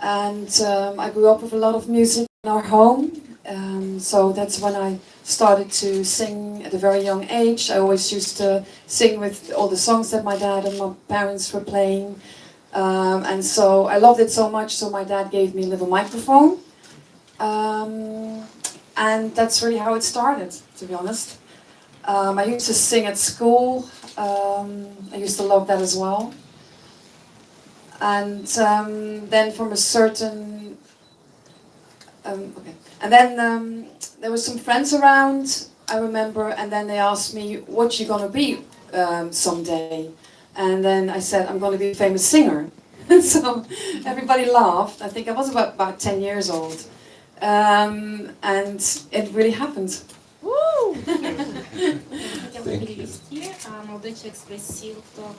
and I grew up with a lot of music in our home. So that's when I started to sing at a very young age. I always used to sing with all the songs that my dad and my parents were playing. And so I loved it so much, so my dad gave me a little microphone. And that's really how it started, to be honest. I used to sing at school. I used to love that as well. And then from a certain... okay. And then there were some friends around, I remember, and then they asked me, what you gonna be someday? And then I said, I'm gonna be a famous singer. So everybody laughed. I think I was about 10 years old. And it really happened. Хотела перевести. Молодой человек спросил, кто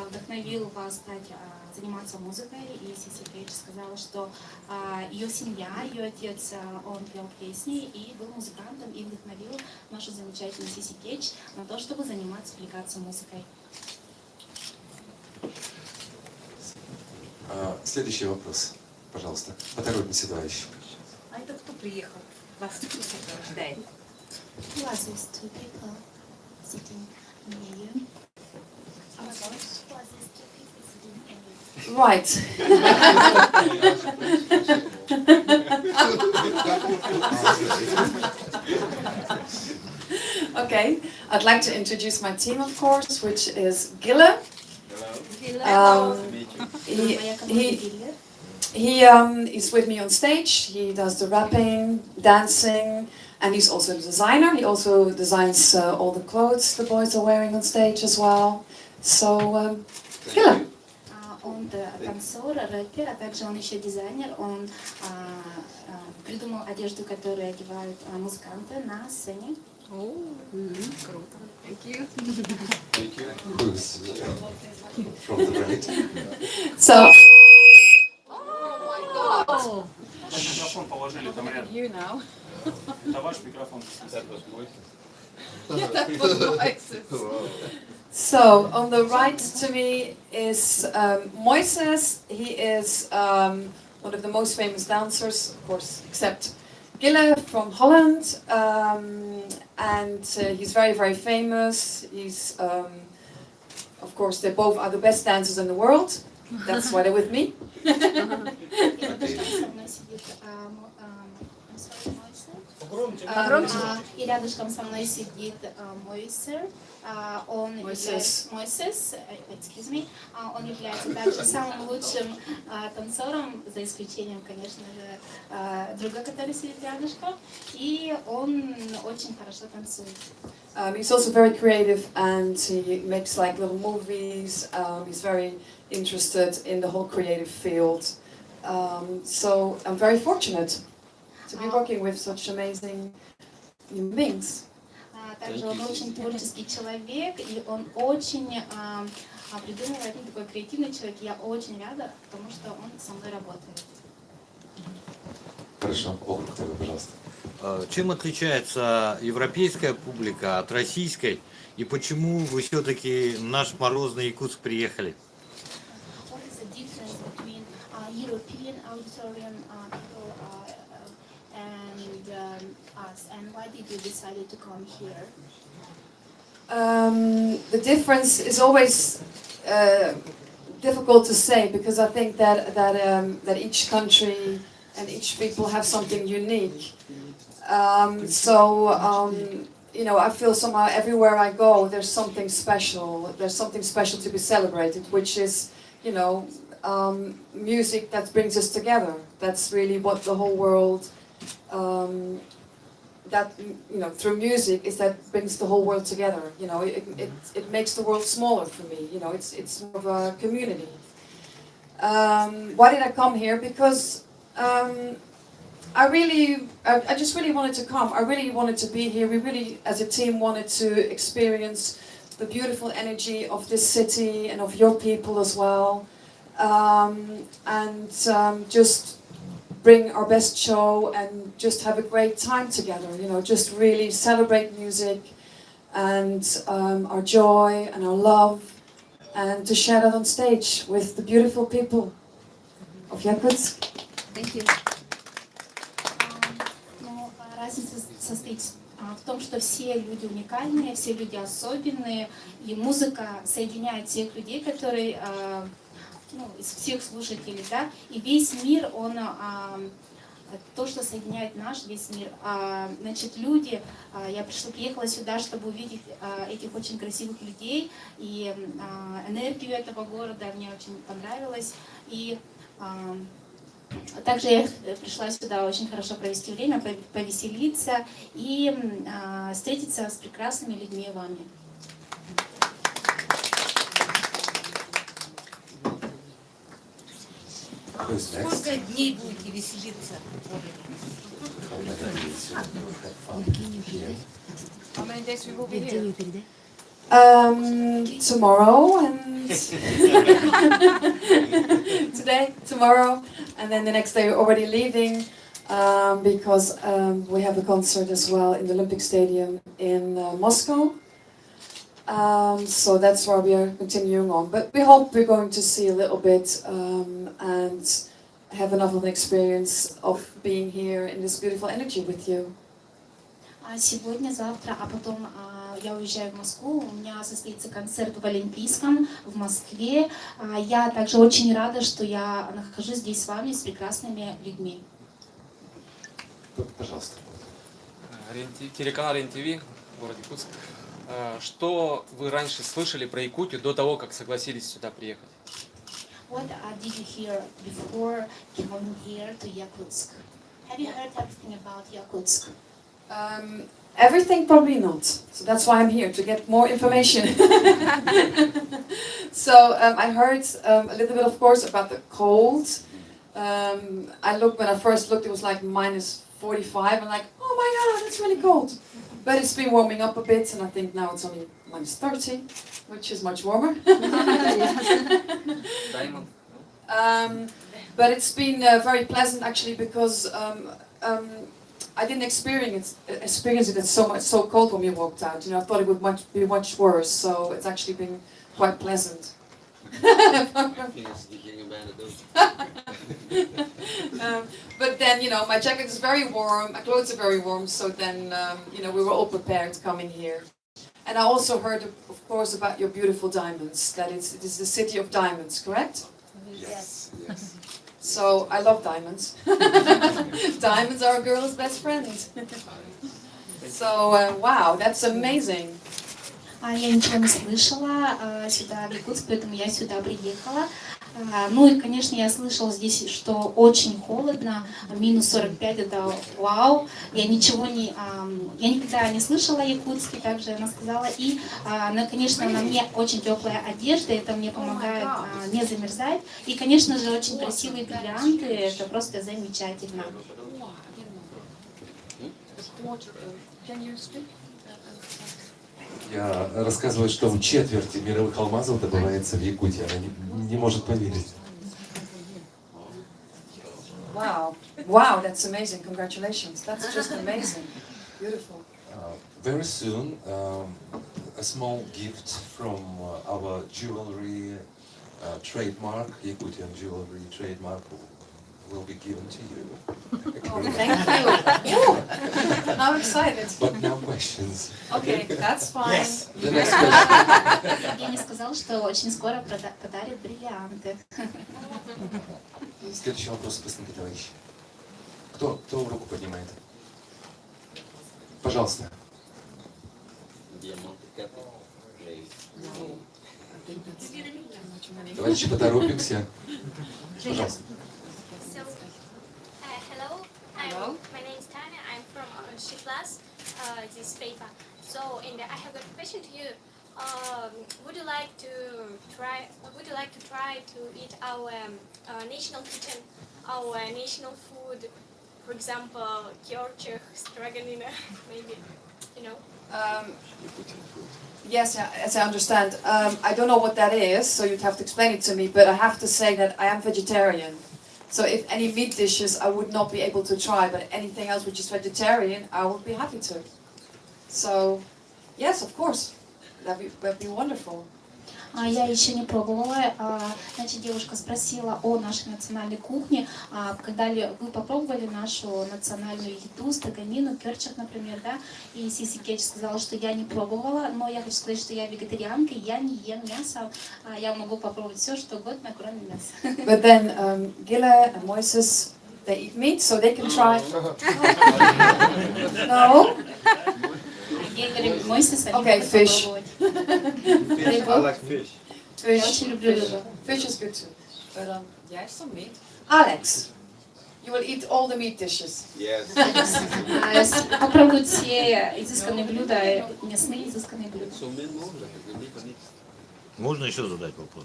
вдохновил вас стать заниматься музыкой, и Сиси Кейдж сказала, что ее семья, ее отец, он пел песни и был музыкантом, и вдохновил нашу замечательную Сиси Кейдж на то, чтобы заниматься, увлекаться музыкой. Следующий вопрос, пожалуйста. Поторопимся, товарищи. А это кто приехал? Вас кто сопровождает? Who are these two people sitting near you? Right. Okay, I'd like to introduce my team, of course, which is Gille. He is with me on stage. He does the rapping, dancing, and he's also a designer. He also designs all the clothes the boys are wearing on stage as well. So, Gille. Он танцор, рэпер, а также он еще дизайнер. Он придумал одежду, которую одевают музыканты на сцене. Круто. Thank you. Who's from the right? So. Oh. Микрофон положили там рядом. You now. Это ваш микрофон. So, on the right to me is Moises. He is one of the most famous dancers, of course, except Gille from Holland. And he's very, very famous. He's, of course, they both are the best dancers in the world. That's why they're with me. И рядышком со мной сидит Мойсер. Он является также самым лучшим танцором, за исключением, конечно же, друга, который сидит рядышком. И он очень хорошо танцует. He's also very creative and he makes like little movies. He's very interested in the whole creative field. So I'm very fortunate to be working with such amazing human beings. Также он очень творческий человек, и он очень придумывает, такой креативный человек. Я очень рада, потому что он со мной работает. Хорошо, округ тогда, пожалуйста. Чем отличается европейская публика от российской, и почему вы все-таки в наш морозный Якутск приехали? What is the difference between European auditorium people and us, and why did you decide to come here? The difference is always difficult to say because I think that each country and each people have something unique. You know, I feel somehow everywhere I go, there's something special. There's something special to be celebrated, which is, you know, music that brings us together. That's really what the whole world, that, you know, through music is that brings the whole world together. You know, it makes the world smaller for me. You know, it's more of a community. Why did I come here? Because I just really wanted to come. I really wanted to be here. We really, as a team, wanted to experience the beautiful energy of this city and of your people as well. Just bring our best show and just have a great time together. You know, just really celebrate music and our joy and our love, and to share that on stage with the beautiful people. of Yakutsk. Thank you. Ну, разница состоит в том, что все люди уникальные, все люди особенные, и музыка соединяет всех людей, которые, ну, из всех слушателей, да, и весь мир, он то, что соединяет наш весь мир. Значит, люди, я приехала сюда, чтобы увидеть этих очень красивых людей, и энергию этого города мне очень понравилось, и также я пришла сюда очень хорошо провести время, повеселиться и встретиться с прекрасными людьми вами. Who's next? Сколько дней будете веселиться? Oh, надеюсь, have fun. Yeah. How many days we will be here? Tomorrow and today, tomorrow, and then the next day we're already leaving because we have a concert as well in the Olympic Stadium in Moscow. So that's why we are continuing on. But we hope we're going to see a little bit and have enough of an experience of being here in this beautiful energy with you. Сегодня, завтра, а потом я уезжаю в Москву, у меня состоится концерт в Олимпийском в Москве. Я также очень рада, что я нахожусь здесь с вами, с прекрасными людьми. Пожалуйста. Телеканал РЕН-ТВ, город Якутск. Что вы раньше слышали про Якутию до того, как согласились сюда приехать? What did you hear before coming here to Yakutsk? Have you heard everything about Yakutsk? Everything probably not. So that's why I'm here, to get more information. So I heard a little bit, of course, about the cold. When I first looked, it was like minus 45. I'm like, oh my God, that's really cold. But it's been warming up a bit, and I think now it's only minus 30, which is much warmer. But it's been very pleasant actually, because I didn't experience it as so cold when we walked out. You know, I thought it would be much worse. So it's actually been quite pleasant. But then, you know, my jacket is very warm, my clothes are very warm, so then, you know, we were all prepared coming here. And I also heard, of course, about your beautiful diamonds, that it is the city of diamonds, correct? Yes. Yes. So I love diamonds. Diamonds are a girl's best friend. So, wow, that's amazing. Я ничего не слышала сюда, в Якутск, поэтому я сюда приехала. Ну и, конечно, я слышала здесь, что очень холодно, минус 45, это вау. Я никогда не слышала о Якутске, также она сказала. И, конечно, на мне очень теплая одежда, это мне помогает не замерзать. И, конечно же, очень красивые бриллианты, это просто замечательно. Я рассказываю, что в четверти мировых алмазов добывается в Якутии. Она не может поверить. Wow. Wow, that's amazing. Congratulations. That's just amazing. Beautiful. Very soon, a small gift from our jewelry trademark, Yakutian jewelry trademark, will be given to you. Oh, thank you. Ooh, I'm excited. But no questions. Okay, that's fine. The next question. Евгений сказал, что очень скоро подарит бриллианты. Следующий вопрос, посмотри, товарищ. Кто руку поднимает? Пожалуйста. Давайте поторопимся. Пожалуйста. Hello, my name is Tanya. I'm from Shiflas, this paper. So, and I have a question to you. Would you like to try to eat our national kitchen, our national food? For example, kyorchuk, straganina, maybe, you know. Yes, as I understand. I don't know what that is, so you'd have to explain it to me. But I have to say that I am vegetarian. So if any meat dishes I would not be able to try, but anything else which is vegetarian, I would be happy to. So, yes, of course, that'd be wonderful. Я еще не пробовала. Значит, девушка спросила о нашей национальной кухне. Когда ли вы попробовали нашу национальную еду, стаканину, керчак, например, да? И Сиси Кейдж сказала, что я не пробовала, но я хочу сказать, что я вегетарианка, я не ем мясо. Я могу попробовать все, что угодно, кроме мяса. But then Gile and Moises, they eat meat, so they can try. No? Я говорю, Мойсис, они Okay, могут fish. попробовать. Рыбу. Я Fish. очень люблю рыбу. Fish is good too. But yeah, some meat. Alex, you will eat all the meat dishes. Попробуйте все изысканные блюда, мясные изысканные блюда. Можно еще задать вопрос?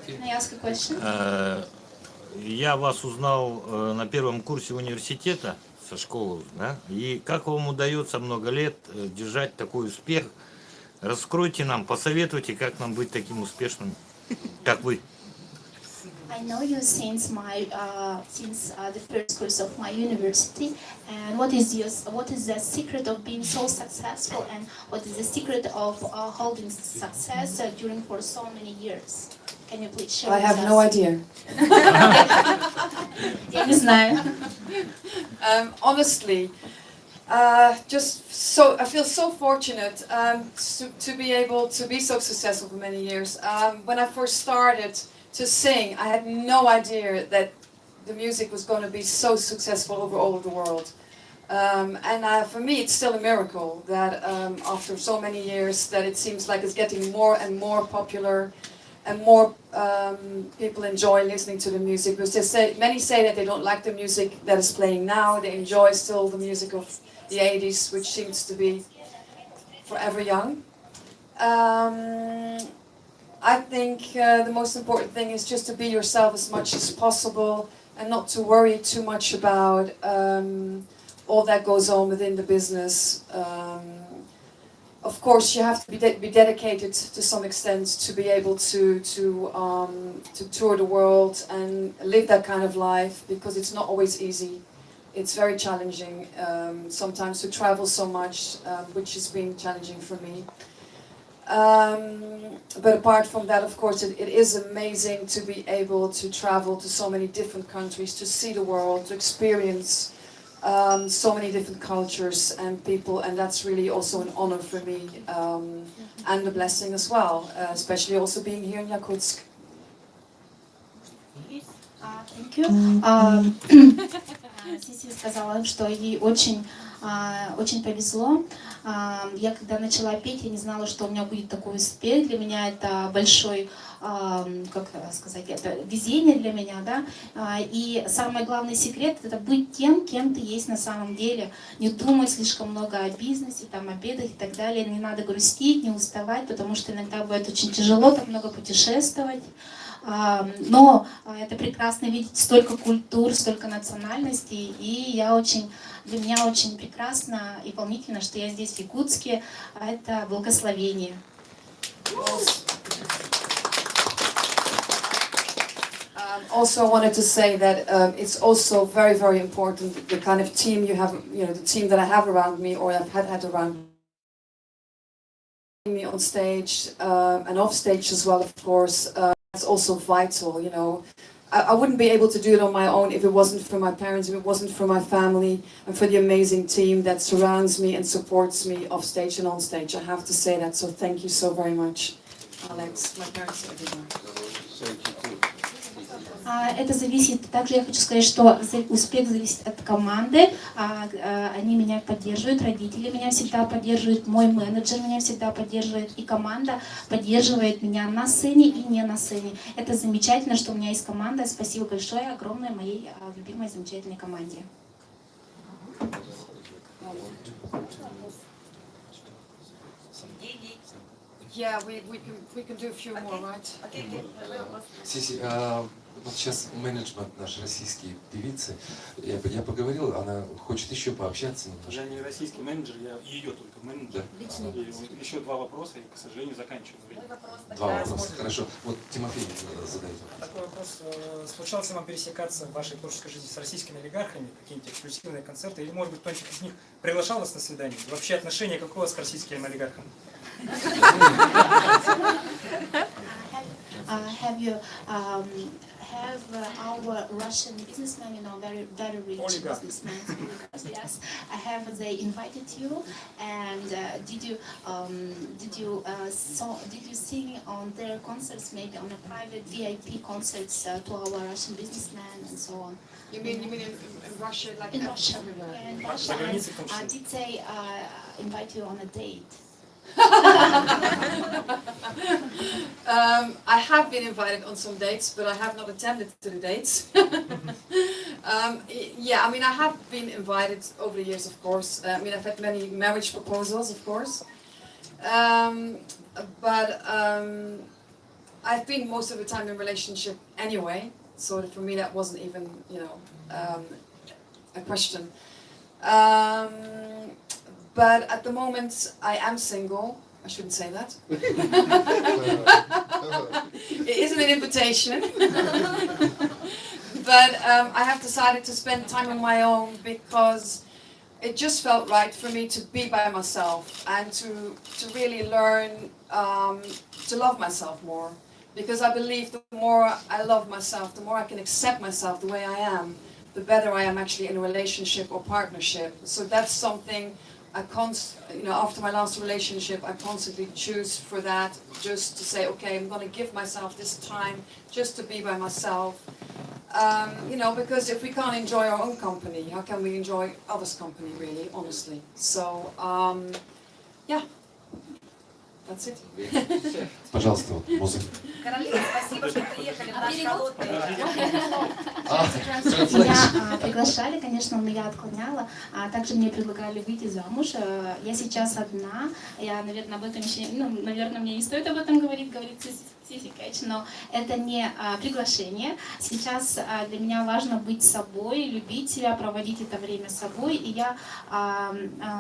Can I ask a question? Я вас узнал на первом курсе университета со школы, да? И как вам удается много лет держать такой успех? Раскройте нам, посоветуйте, как нам быть таким успешным, как вы. I know you since the first course of my university, and what is the secret of being so successful, and what is the secret of holding success during for so many years? Can you please share I with have us? no idea. Я не знаю. Honestly, just so I feel so fortunate to be able to be so successful for many years. When I first started to sing, I had no idea that the music was going to be so successful over all of the world. And for me, it's still a miracle that after so many years, that it seems like it's getting more and more popular, and more people enjoy listening to the music. Because many say that they don't like the music that is playing now. They enjoy still the music of the 80s, which seems to be forever young. I think the most important thing is just to be yourself as much as possible and not to worry too much about all that goes on within the business. Of course, you have to be dedicated to some extent to be able to tour the world and live that kind of life, because it's not always easy. It's very challenging sometimes to travel so much, which has been challenging for me. But apart from that, of course, it is amazing to be able to travel to so many different countries, to see the world, to experience so many different cultures and people, and that's really also an honor for me and a blessing as well, especially also being here in Yakutsk. Thank you. Сиси сказала, что ей очень повезло. Я когда начала петь, я не знала, что у меня будет такой успех. Для меня это большой, как сказать, это везение для меня, да. И самый главный секрет — это быть тем, кем ты есть на самом деле. Не думать слишком много о бизнесе, там, о бедах и так далее. Не надо грустить, не уставать, потому что иногда бывает очень тяжело так много путешествовать. Но это прекрасно видеть столько культур, столько национальностей, и для меня очень прекрасно и волнительно, что я здесь в Якутске. Это благословение. Also, I wanted to say that it's also very, very important the kind of team you have, the team that I have around me, or I've had around me on stage and off stage as well, of course. It's also vital, I wouldn't be able to do it on my own if it wasn't for my parents, if it wasn't for my family, and for the amazing team that surrounds me and supports me off stage and on stage. I have to say that, so thank you so very much, Alex, my parents, everyone. Это зависит, также я хочу сказать, что успех зависит от команды. Они меня поддерживают, родители меня всегда поддерживают, мой менеджер меня всегда поддерживает, и команда поддерживает меня на сцене и не на сцене. Это замечательно, что у меня есть команда. Спасибо большое, огромное моей любимой, замечательной команде. Yeah, we can do a few more, right? Сиси, вот сейчас менеджмент наш российские певицы, я поговорил, она хочет еще пообщаться немножко. Я не российский менеджер, я ее только менеджер. Да. И еще два вопроса, и, к сожалению, заканчиваю время. Два вопроса, хорошо. Вот Тимофей задает вопрос. Такой вопрос. Случалось ли вам пересекаться в вашей творческой жизни с российскими олигархами, какие-нибудь эксклюзивные концерты, или, может быть, кто-нибудь из них приглашал вас на свидание? Вообще отношение какое с российскими олигархами? have you have our Russian businessmen, very rich Oligarchs. businessmen. Oligarchs, yes, they invited you, and did you sing on their concerts, maybe on a private VIP concerts to our Russian businessmen and so on? You mean in Russia, like In Russia, everywhere? yeah, in За Russia. границей в том числе. Did they invite you on a date? I have been invited on some dates, but I have not attended to the dates. Yeah, I mean, I have been invited over the years, of course. I mean, I've had many marriage proposals, of course. But I've been most of the time in relationship anyway, so for me that wasn't even, a question. But at the moment I am single. I shouldn't say that. It isn't an invitation. But I have decided to spend time on my own because it just felt right for me to be by myself and to really learn to love myself more. Because I believe the more I love myself, the more I can accept myself the way I am, the better I am actually in a relationship or partnership. So that's something after my last relationship, I constantly choose for that, just to say, okay, I'm going to give myself this time just to be by myself. Because if we can't enjoy our own company, how can we enjoy others' company, really, honestly? So, yeah, that's it. Пожалуйста, вот музыка. Каролина, спасибо, что приехали в наш холодный. Меня приглашали, конечно, но я отклоняла. Также мне предлагали выйти замуж. Я сейчас одна. Я, наверное, об этом еще... наверное, мне не стоит об этом говорить Сиси Кэтч, но это не приглашение. Сейчас для меня важно быть собой, любить себя, проводить это время с собой. И я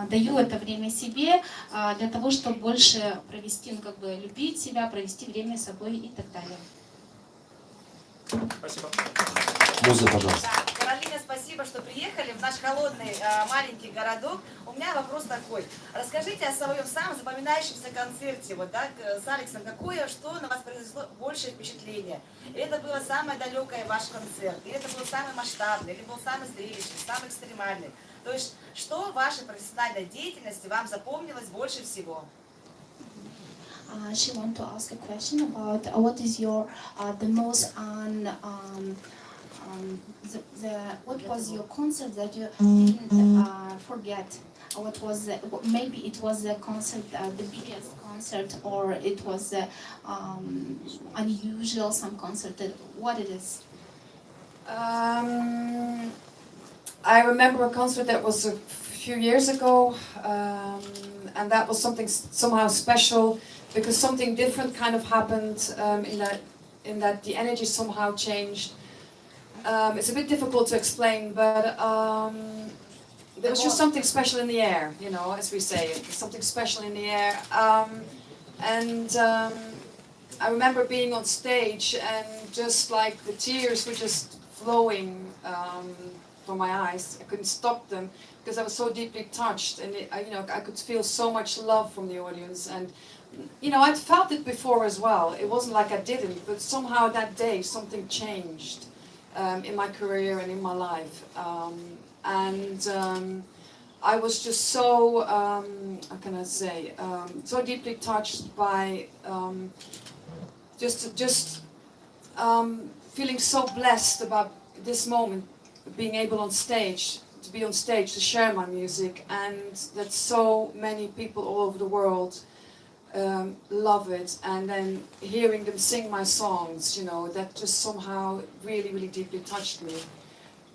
даю это время себе для того, чтобы больше провести, любить себя, провести время с собой и так далее. Спасибо. Музыка, пожалуйста. Да, Каролина, спасибо, что приехали в наш холодный маленький городок. У меня вопрос такой. Расскажите о своем самом запоминающемся концерте. С Алексом, что на вас произвело большее впечатление? Или это было самое далекое ваш концерт? Или это был самый масштабный? Или был самый зрелищный, самый экстремальный? То есть, что в вашей профессиональной деятельности вам запомнилось больше всего? She want to ask a question about what is your the most what was your concert that you didn't forget? What was maybe it was a concert, the biggest concert, or it was unusual some concert. What it is? I remember a concert that was a few years ago, and that was something somehow special. Because something different kind of happened in that the energy somehow changed. It's a bit difficult to explain, but there was just something special in the air, as we say, something special in the air. I remember being on stage and just like the tears were just flowing from my eyes. I couldn't stop them because I was so deeply touched, and I could feel so much love from the audience. And I'd felt it before as well. It wasn't like I didn't, but somehow that day something changed in my career and in my life. I was just so, how can I say, so deeply touched by feeling so blessed about this moment, being able to be on stage, to share my music, and that so many people all over the world love it, and then hearing them sing my songs, that just somehow really, really deeply touched me.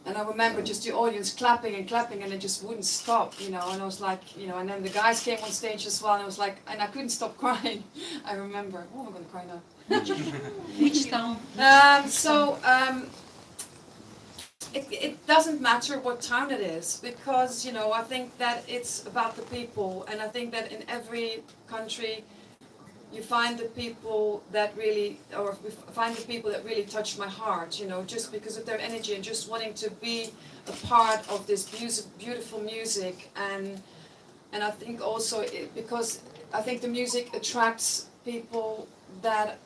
And I remember just the audience clapping and clapping, and it just wouldn't stop, and I was like, and then the guys came on stage as well, and I was like, and I couldn't stop crying. I remember. Oh, I'm gonna cry now. Which town? It doesn't matter what town it is, because I think that it's about the people, and I think that in every country you find the people that really touch my heart, just because of their energy and just wanting to be a part of this beautiful music, and I think also because I think the music attracts people that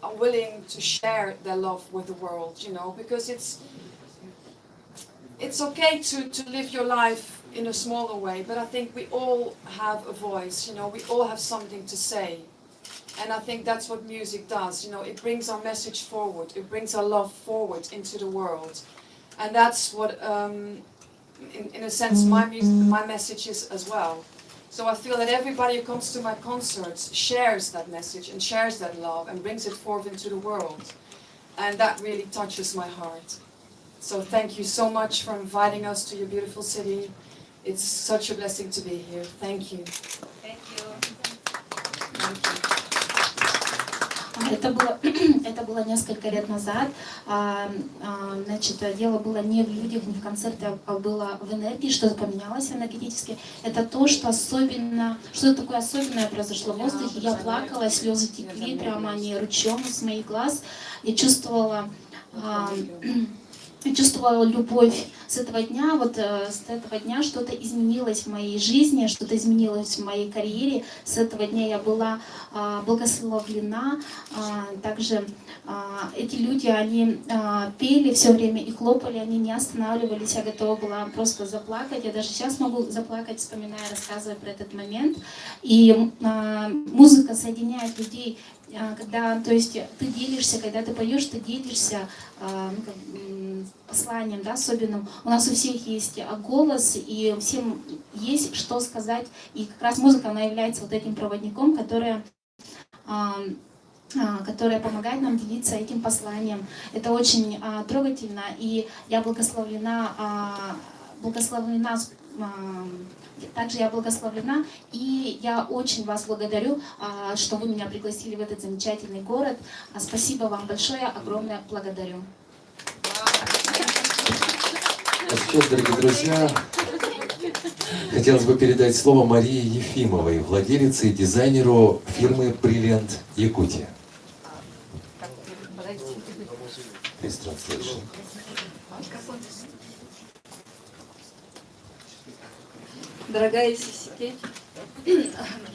are willing to share their love with the world, you know, because it's okay to live your life in a smaller way, but I think we all have a voice, you know, we all have something to say. And I think that's what music does, you know, it brings our message forward, it brings our love forward into the world. And that's what, in a sense, my message is as well. So I feel that everybody who comes to my concerts shares that message and shares that love and brings it forth into the world. And that really touches my heart. So thank you so much for inviting us to your beautiful city. It's such a blessing to be here. Thank you. Thank you. Thank you. Это было несколько лет назад. Значит, дело было не в людях, не в концерте, а было в энергии, что-то поменялось энергетически. Это то, что особенно, что-то такое особенное произошло в воздухе. Я плакала, слезы текли, прямо они ручьем из моих глаз. Я чувствовала любовь с этого дня. Вот с этого дня что-то изменилось в моей жизни, что-то изменилось в моей карьере. С этого дня я была благословлена. Также эти люди, они пели все время и хлопали, они не останавливались. Я готова была просто заплакать. Я даже сейчас могу заплакать, вспоминая, рассказывая про этот момент. И музыка соединяет людей. Когда, то есть, ты делишься, когда ты поешь, ты делишься посланием, да, особенным. У нас у всех есть голос, и всем есть что сказать. И как раз музыка, она является вот этим проводником, которая помогает нам делиться этим посланием. Это очень трогательно, и я благословлена. Также я благословлена, и я очень вас благодарю, что вы меня пригласили в этот замечательный город. Спасибо вам большое, огромное благодарю. А сейчас, дорогие друзья, хотелось бы передать слово Марии Ефимовой, владелице и дизайнеру фирмы Brilliant Якутия. Please translation. Дорогая Сисикеть,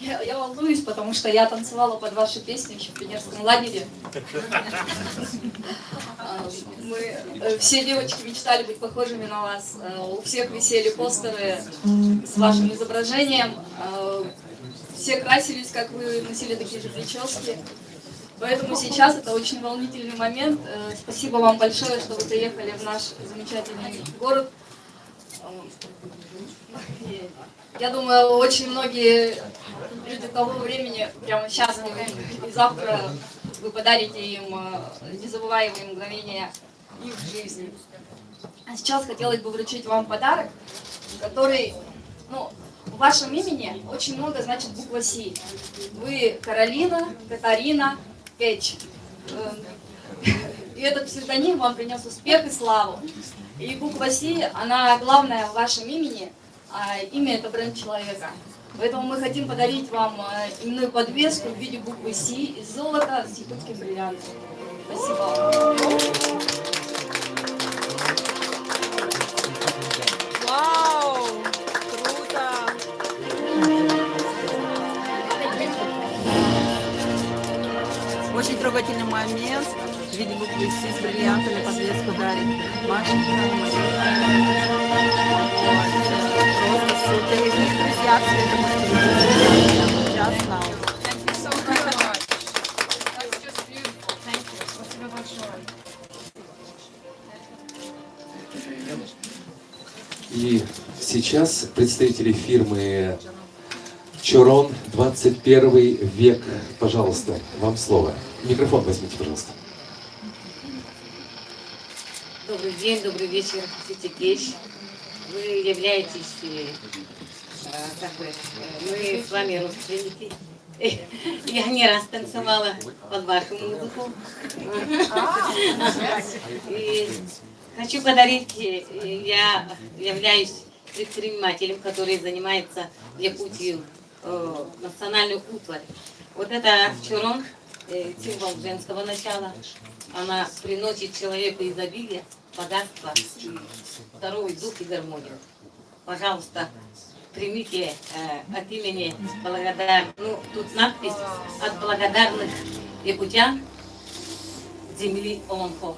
я волнуюсь, потому что я танцевала под ваши песни еще в пионерском лагере. Мы все девочки мечтали быть похожими на вас. У всех висели постеры с вашим изображением. Все красились, как вы, носили такие же прически. Поэтому сейчас это очень волнительный момент. Спасибо вам большое, что вы приехали в наш замечательный город. Я думаю, очень многие люди того времени прямо счастливы, и завтра вы подарите им незабываемые мгновения их жизни. А сейчас хотелось бы вручить вам подарок, который, в вашем имени очень много значит буква Си. Вы Каролина, Катарина, Кетч. И этот псевдоним вам принес успех и славу. И буква Си, она главная в вашем имени, а имя — это бренд человека. Поэтому мы хотим подарить вам именную подвеску в виде буквы Си из золота с якутским бриллиантом. Спасибо. Вау! Круто! Очень трогательный момент. В виде буквы Си с бриллиантами подвеску дарит Машенька. Просто супер. И друзья, сейчас нам. И сейчас представители фирмы Чорон, 21 век. Пожалуйста, вам слово. Микрофон возьмите, пожалуйста. Добрый день, добрый вечер, Сисикеть. Вы являетесь, мы с вами родственники. Я не раз танцевала под вашу музыку. И хочу подарить, я являюсь предпринимателем, который занимается в Якутии национальную утварь. Вот это Чорон, символ женского начала. Она приносит человеку изобилие, богатство, здоровый дух и гармонию. Пожалуйста, примите от имени тут надпись от благодарных якутян земли Олонхо.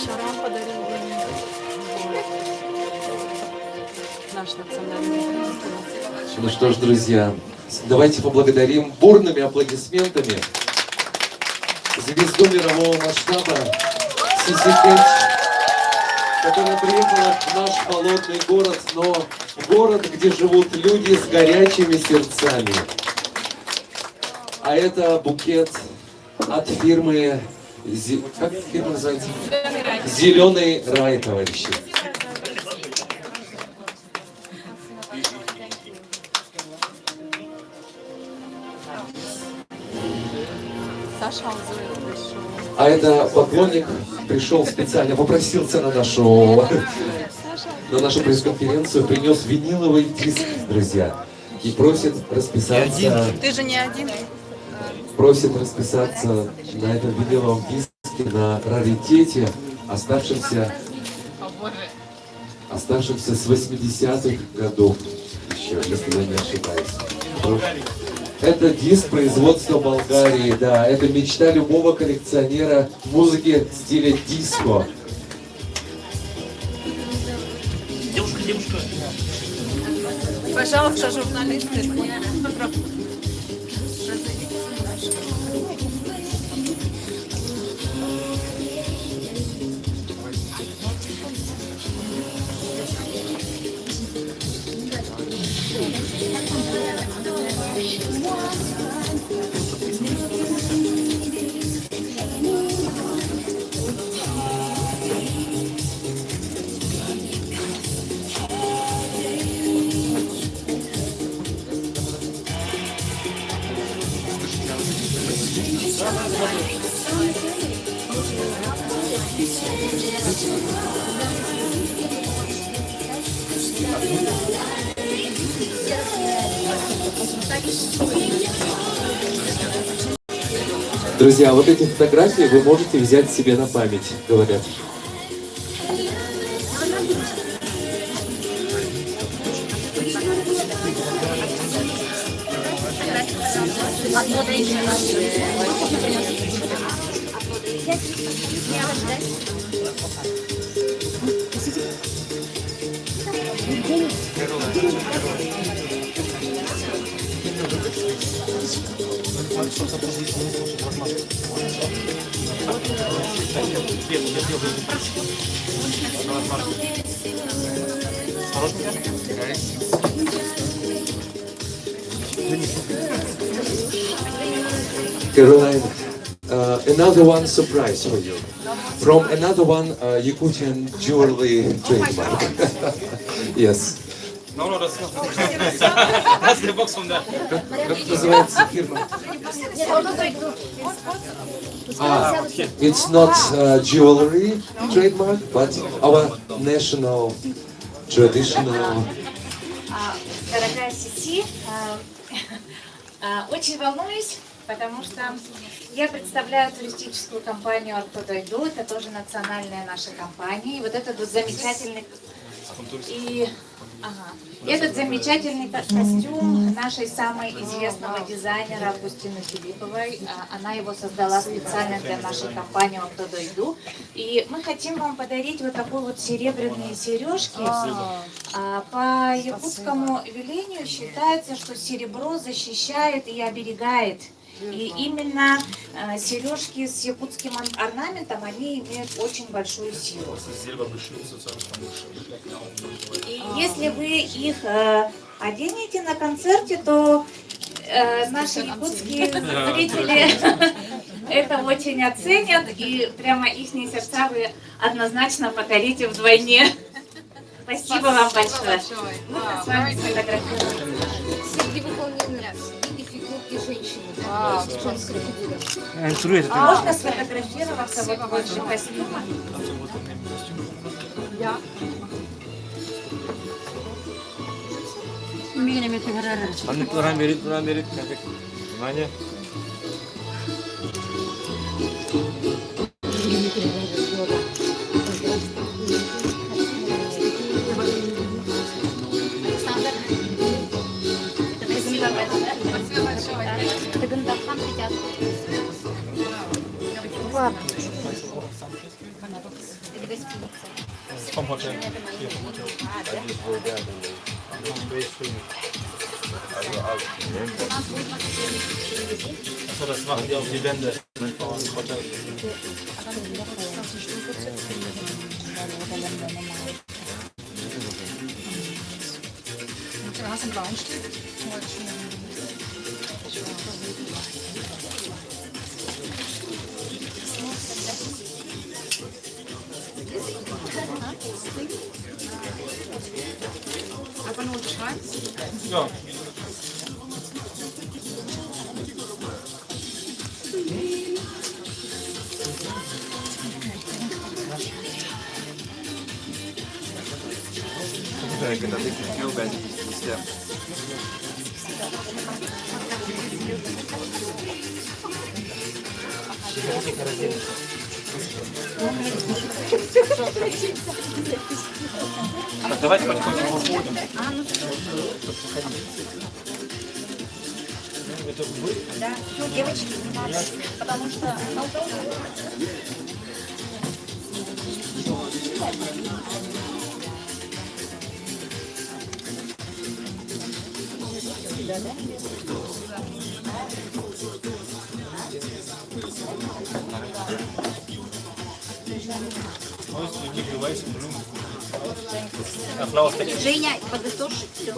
Шарам подарил наш национальный инструмент. Ну что ж, друзья, давайте поблагодарим бурными аплодисментами звезду мирового масштаба Сиси Кэтч, которая приехала в наш холодный город, но в город, где живут люди с горячими сердцами. А это букет от фирмы, как фирма называется? «Зеленый рай», товарищи. Саша Алзуев пришел. А это поклонник пришел специально, попросился на нашу пресс-конференцию, принес виниловый диск, друзья, и просит расписаться. Ты же не один. Просит расписаться на этом виниловом диске, на раритете, оставшемся с 80-х годов еще, если я не ошибаюсь. Это диск производства Болгарии, да, это мечта любого коллекционера музыки в стиле диско. Девушка. Пожалуйста, журналисты. Друзья, вот эти фотографии вы можете взять себе на память, говорят. Caroline, another one surprise for you. From another one Yakutian jewelry trademark. Yes. No, that's the box from that. Как называется фирма? It's not jewelry trademark, but our national, traditional. Дорогая Сиси, очень волнуюсь, потому что я представляю туристическую компанию «Артодойду». Это тоже национальная наша компания. И вот этот вот замечательный... Этот замечательный костюм нашей самой известного дизайнера Августины Филипповой. Она его создала специально для нашей компании «Артодойду». И мы хотим вам подарить вот такой вот серебряные сережки. По якутскому велению считается, что серебро защищает и оберегает. И именно сережки с якутским орнаментом, они имеют очень большую силу. И если вы их оденете на концерте, то наши якутские зрители это очень оценят, и прямо их сердца вы однозначно покорите вдвойне. Спасибо вам большое. Можно с вами сфотографироваться. Можно сфотографироваться вот больше костюма? Внимание. hotel. Here from hotel. I just go there and Also das machen die auf die Wände. Im Hotel. Einfach nur unterschreiben? Ja. Так, давайте потихоньку выходим. Это вы? Да, все, девочки, заниматься, потому что Applaus bitte. Женя, подытожь все.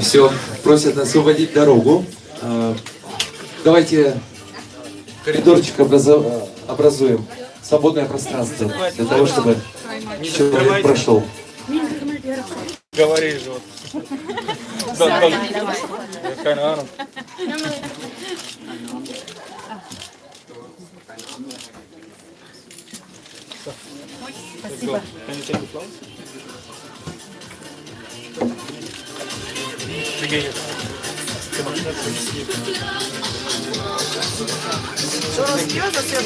Все, просят освободить дорогу. Давайте коридорчик образуем, свободное пространство для того, чтобы человек прошел. Говори же. Давай. Keine Ahnung. Спасибо. Can you take the flowers? Пригодится. Что распьется, все